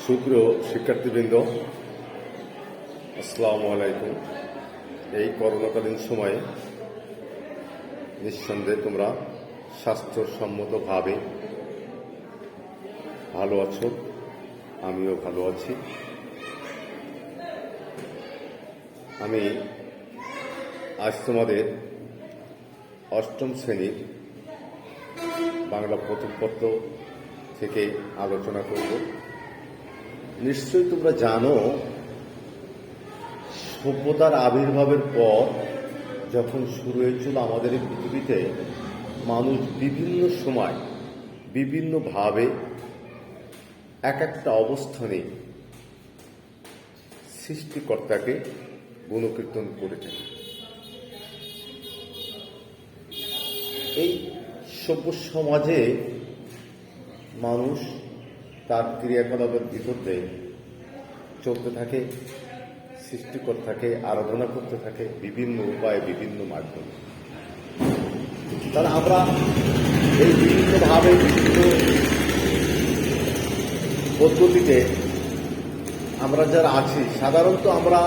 সুপ্রিয় শিক্ষার্থীবৃন্দ, আসসালামু আলাইকুম। এই করোনাকালীন সময়ে নিঃসন্দেহে তোমরা স্বাস্থ্যসম্মতভাবে ভালো আছো, আমিও ভালো আছি। আমি আজ তোমাদের অষ্টম শ্রেণীর বাংলা প্রথম পত্র থেকে আলোচনা করব। নিশ্চয়ই তোমরা জানো, সভ্যতার আবির্ভাবের পর যখন শুরু হয়েছিল আমাদের এই পৃথিবীতে, মানুষ বিভিন্ন সময় বিভিন্নভাবে এক একটা অবস্থানে সৃষ্টিকর্তাকে গুণকীর্তন করে থাকে। এই সভ্য সমাজে মানুষ তার ক্রিয়াকলাপের ভিতরে চলতে থাকে, সৃষ্টিকর্তাকে আরাধনা করতে থাকে বিভিন্ন উপায়ে, বিভিন্ন মাধ্যমে। তাহলে আমরা এই বিভিন্নভাবে বিভিন্ন পদ্ধতিতে আমরা যারা আছি, সাধারণত আমরা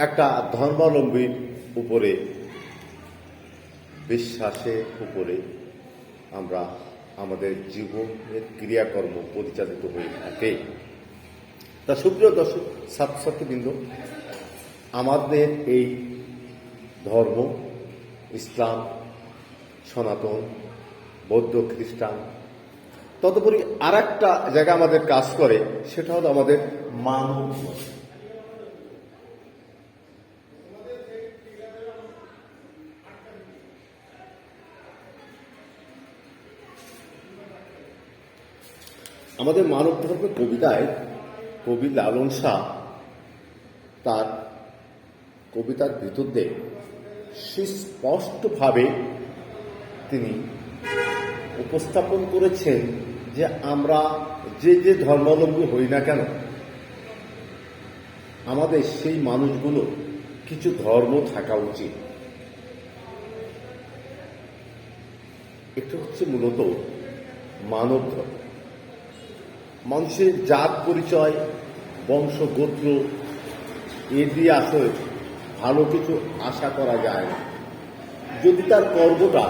একটা ধর্মাবলম্বীর উপরে, বিশ্বাসের উপরে আমরা আমাদের জীবনের ক্রিয়াকর্ম পরিচালিত হয়ে থাকে। তা সুপ্রিয় দর্শক ছাত্রছাত্রীবৃন্দ, আমাদের এই ধর্ম, ইসলাম, সনাতন, বৌদ্ধ, খ্রিস্টান, তদুপরি আর একটা জায়গা আমাদের কাজ করে, সেটা হলো আমাদের মানব। আমাদের মানব ধর্মের কবিতায় কবি লালন শাহ তার কবিতার ভিতর দিয়ে সুস্পষ্টভাবে তিনি উপস্থাপন করেছেন যে আমরা যে ধর্মাবলম্বী হই না কেন, আমাদের সেই মানুষগুলো কিছু ধর্ম থাকা উচিত। এটা হচ্ছে মূলত মানব ধর্ম। মানুষের জাত পরিচয়, বংশ, গোত্র এ দিয়ে আসলে ভালো কিছু আশা করা যায় না, যদি তার কর্মটা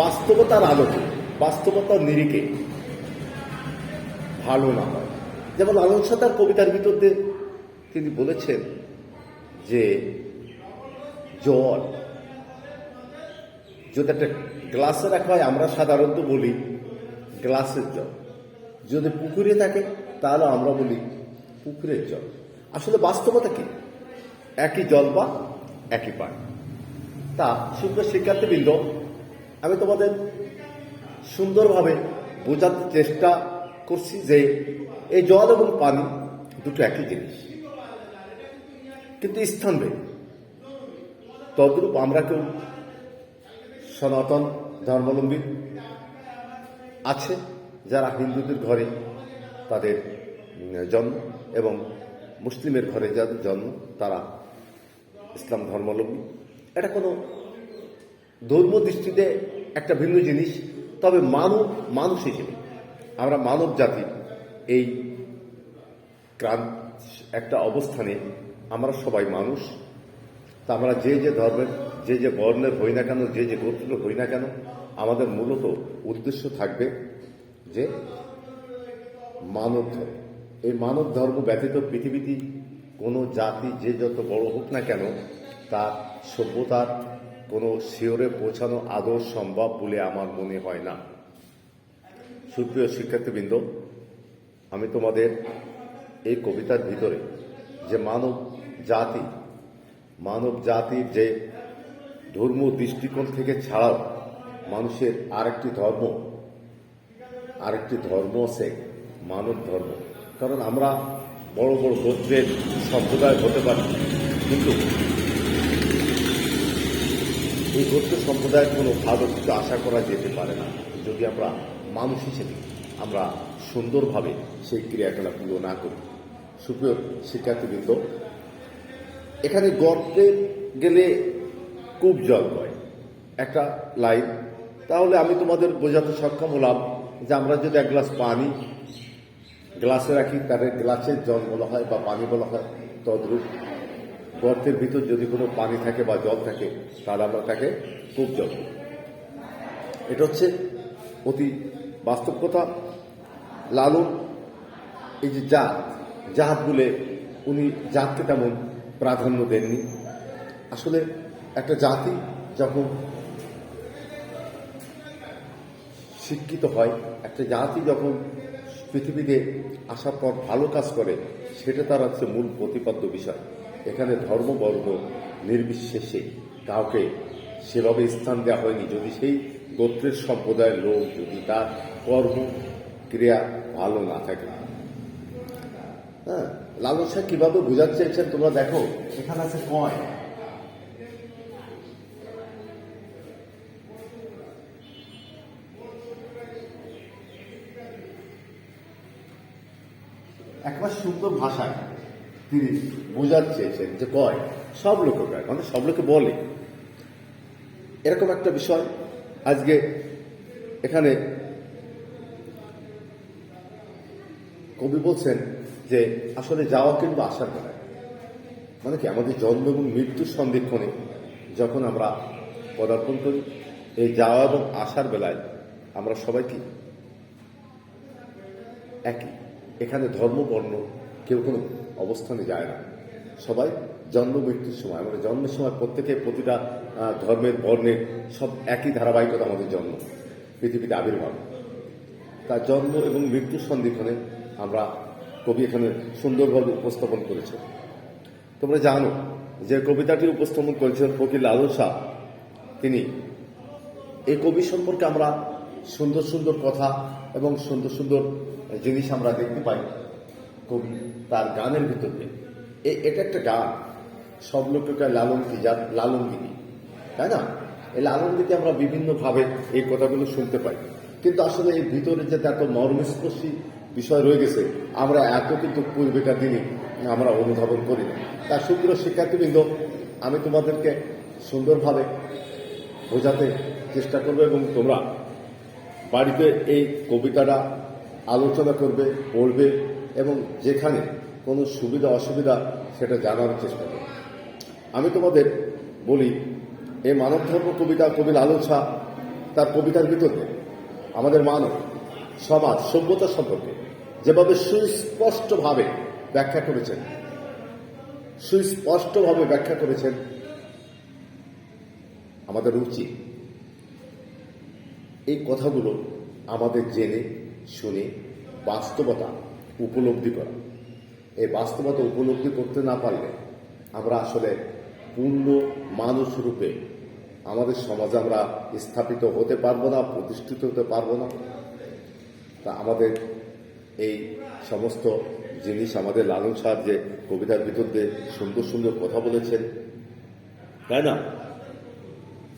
বাস্তবতার আলোকে, বাস্তবতার নিরিখে ভালো না হয়। যেমন লালন শাহ তার কবিতার ভিতর দিয়ে তিনি বলেছেন যে জল যদি একটা গ্লাসে রাখা হয়, আমরা সাধারণত বলি গ্লাসের জল। যদি পুকুরে থাকে তাহলে আমরা বলি পুকুরের জল। আসলে বাস্তবতা কি? একই জল বা একই পানি। তা সুপ্রিয় শিক্ষার্থীবৃন্দ, আমি তোমাদের সুন্দরভাবে বোঝাতে চেষ্টা করছি যে এই জল এবং পানি দুটো একই জিনিস, কিন্তু স্থানভেদ। তদ্রূপ আমরা কেউ সনাতন ধর্মাবলম্বী আছে যারা হিন্দুদের ঘরে তাদের জন্ম, এবং মুসলিমের ঘরে যাদের জন্ম তারা ইসলাম ধর্মাবলম্বী। এটা কোনো ধর্ম দৃষ্টিতে একটা ভিন্ন জিনিস। তবে মানুষ হিসেবে আমরা মানব জাতি এই একটা অবস্থানে আমরা সবাই মানুষ। তা আমরা যে ধর্মের, যে বর্ণের হই না কেন, যে গোত্র হই না কেন, আমাদের মূলত উদ্দেশ্য থাকবে যে মানব ধর্ম। এই মানব ধর্ম ব্যতীত পৃথিবীতে কোনো জাতি যে যত বড় হোক না কেন, তার সভ্যতার কোনো শিয়রে পৌঁছানো আদৌ সম্ভব বলে আমার মনে হয় না। সুপ্রিয় শিক্ষার্থীবৃন্দ, আমি তোমাদের এই কবিতার ভিতরে যে মানব জাতির যে ধর্ম দৃষ্টিকোণ থেকে ছাড়াও মানুষের আরেকটি ধর্ম আছে, মানব ধর্ম। কারণ আমরা বড় বড় গোত্রের সম্প্রদায় হতে পারি, কিন্তু এই গোত্র সম্প্রদায়ের কোনো ভালো কিছু আশা করা যেতে পারে না যদি আমরা মানুষ হিসেবে আমরা সুন্দরভাবে সেই ক্রিয়াকলাপগুলো না করি। সুপ্রিয় শিক্ষার্থীবৃন্দ, এখানে গর্তে গেলে কূপ জল বয়, একটা লাইন। তাহলে আমি তোমাদের বোঝাতে সক্ষম হলাম যে আমরা যদি এক গ্লাস পানি গ্লাসে রাখি তার গ্লাসের জল বলা হয় বা পানি বলা হয়, তদ্রূপ গর্তের ভিতর যদি কোনো পানি থাকে বা জল থাকে তাহলে আমরা তাকে কূপ জল বলি। এটা হচ্ছে অতি বাস্তব কথা। লালন এই যে জাত বলে উনি জাতকে তেমন প্রাধান্য দেননি। আসলে একটা জাতি যখন শিক্ষিত হয়, একটা জাতি যখন পৃথিবীতে আসার পর ভালো কাজ করে, সেটা তার হচ্ছে মূল প্রতিপাদ্য বিষয়। এখানে ধর্ম বর্ণ নির্বিশেষে কাউকে সেভাবে স্থান দেওয়া হয়নি। যদি সেই গোত্রের সম্প্রদায়ের লোক, যদি তার কর্ম ক্রিয়া ভালো না থাকে। হ্যাঁ, লালন শাহ কিভাবে বোঝাতে চেয়েছেন তোমরা দেখো, এখানে আছে কয়। একবার সুন্দর ভাষায় তিনি বোঝাতে চেয়েছেন যে কয় সব লোকে কয়, মানে সব লোকে বলে, এরকম একটা বিষয়। আজকে এখানে কবি বলছেন যে আসলে যাওয়া কিংবা আসার বেলায়, মানে কি আমাদের জন্ম এবং মৃত্যুর সন্ধিক্ষণে যখন আমরা পদার্পণ করি, এই যাওয়া এবং আসার বেলায় আমরা সবাই কি একই। এখানে ধর্ম বর্ণ কেউ কোনো অবস্থানে যায় না, সবাই জন্ম মৃত্যুর সময়, আমাদের জন্মের সময় প্রত্যেকে প্রতিটা ধর্মের বর্ণের সব একই ধারাবাহিকতা আমাদের জন্ম, পৃথিবীতে আবির্ভাব। তার জন্ম এবং মৃত্যুর সন্ধিক্ষণে আমরা, কবি এখানে সুন্দরভাবে উপস্থাপন করেছে। তোমরা জানো যে কবিতাটি উপস্থাপন করেছেন ফকির লালন শাহ। তিনি এই কবি সম্পর্কে আমরা সুন্দর সুন্দর কথা এবং সুন্দর সুন্দর জিনিস আমরা দেখতে পাই কবি তার গানের ভিতর দিয়ে। এটা একটা গান, সব লোককে লালন কি লালন গীতি, তাই না? এই লালন গীতি আমরা বিভিন্নভাবে এই কথাগুলো শুনতে পাই, কিন্তু আসলে এই ভিতরে যে এত মর্মস্পর্শী বিষয় রয়ে গেছে, আমরা এত কিন্তু পূর্বেকার দিনে আমরা অনুধাবন করি না। তার সুন্দর শিক্ষার্থীবৃন্দ, আমি তোমাদেরকে সুন্দরভাবে বোঝাতে চেষ্টা করবো এবং তোমরা বাড়িতে এই কবিতাটা আলোচনা করবে, পড়বে এবং যেখানে কোনো সুবিধা অসুবিধা সেটা জানার চেষ্টা করবে। আমি তোমাদের বলি, এই মানব ধর্ম কবিতা কবি লালন শাহ তার কবিতার ভিতরে আমাদের মানব সমাজ সভ্যতা সম্পর্কে যেভাবে সুস্পষ্টভাবে ব্যাখ্যা করেছেন, আমাদের উচিত এই কথাগুলো আমাদের জেনে শুনে বাস্তবতা উপলব্ধি করা। এই বাস্তবতা উপলব্ধি করতে না পারলে আমরা আসলে পূর্ণ মানুষ রূপে আমাদের সমাজে আমরা স্থাপিত হতে পারবো না, প্রতিষ্ঠিত হতে পারবো না। তা আমাদের এই সমস্ত জিনিস আমাদের লালন শাহ যে কবিতার ভিতর দিয়ে সুন্দর সুন্দর কথা বলেছেন, তাই না?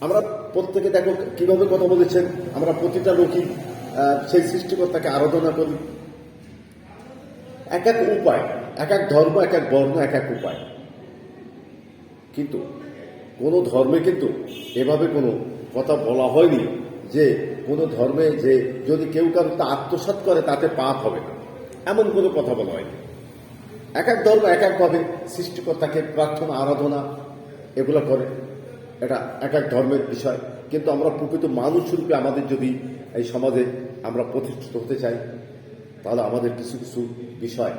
আমরা প্রত্যেকে দেখো কিভাবে কথা বলেছেন। আমরা প্রতিটা লোকই সেই সৃষ্টিকর্তাকে আরাধনা করি, এক এক উপায়, এক এক ধর্ম, এক এক বর্ণ, এক এক উপায়। কিন্তু কোনো ধর্মে কিন্তু এভাবে কোনো কথা বলা হয়নি যে কোনো ধর্মে যে যদি কেউ কারো তা আত্মসাৎ করে তাতে পাপ হবে না, এমন কোনো কথা বলা হয়নি। এক এক ধর্ম এক একভাবে সৃষ্টিকর্তাকে প্রার্থনা আরাধনা এগুলো করে, এটা এক এক ধর্মের বিষয়। কিন্তু আমরা প্রকৃত মানুষ রূপে আমাদের যদি এই সমাজে আমরা প্রতিষ্ঠিত হতে চাই, তাহলে আমাদের কিছু কিছু বিষয়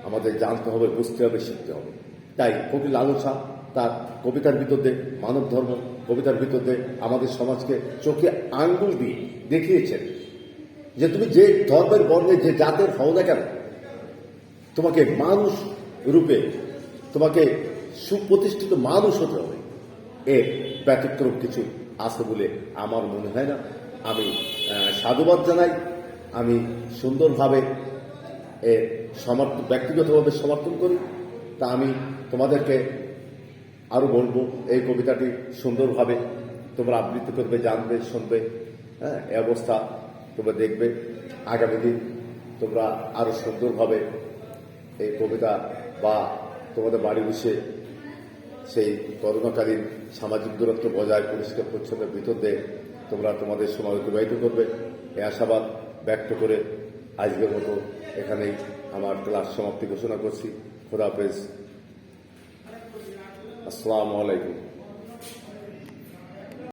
আমাদের জানতে হবে, বুঝতে হবে, শিখতে হবে। তাই কবি লালন শাহ তার কবিতার ভিতর দিয়ে মানব ধর্ম কবিতার ভিতর দিয়ে আমাদের সমাজকে চোখে আঙ্গুল দিয়ে দেখিয়েছেন যে তুমি যে ধর্মের বর্ণে যে জাতের হও না কেন, তোমাকে মানুষ রূপে তোমাকে সুপ্রতিষ্ঠিত মানুষ হতে হবে। এর ব্যতিক্রম কিছু আছে বলে আমার মনে হয় না। আমি সাধুবাদ জানাই, আমি সুন্দরভাবে ব্যক্তিগতভাবে সমর্থন করি। তা আমি তোমাদেরকে আরো বলবো, এই কবিতাটি সুন্দরভাবে তোমরা আবৃত্তি করবে, জানবে, শুনবে। হ্যাঁ, এই অবস্থা তোমরা দেখবে। আগামী দিন তোমরা আরো সুন্দরভাবে এই কবিতা বা তোমাদের বাড়ি বসে সেই করোনাকালীন সামাজিক দূরত্ব বজায় পরিষ্কার পরিচ্ছন্নের ভিতর দিয়ে তোমরা তোমাদের সময় অতিবাহিত করবে, এই আশাবাদ ব্যক্ত করে আজকের মতো এখানেই আমার ক্লাস সমাপ্তি ঘোষণা করছি। খোদা হাফেজ, আসসালামু আলাইকুম।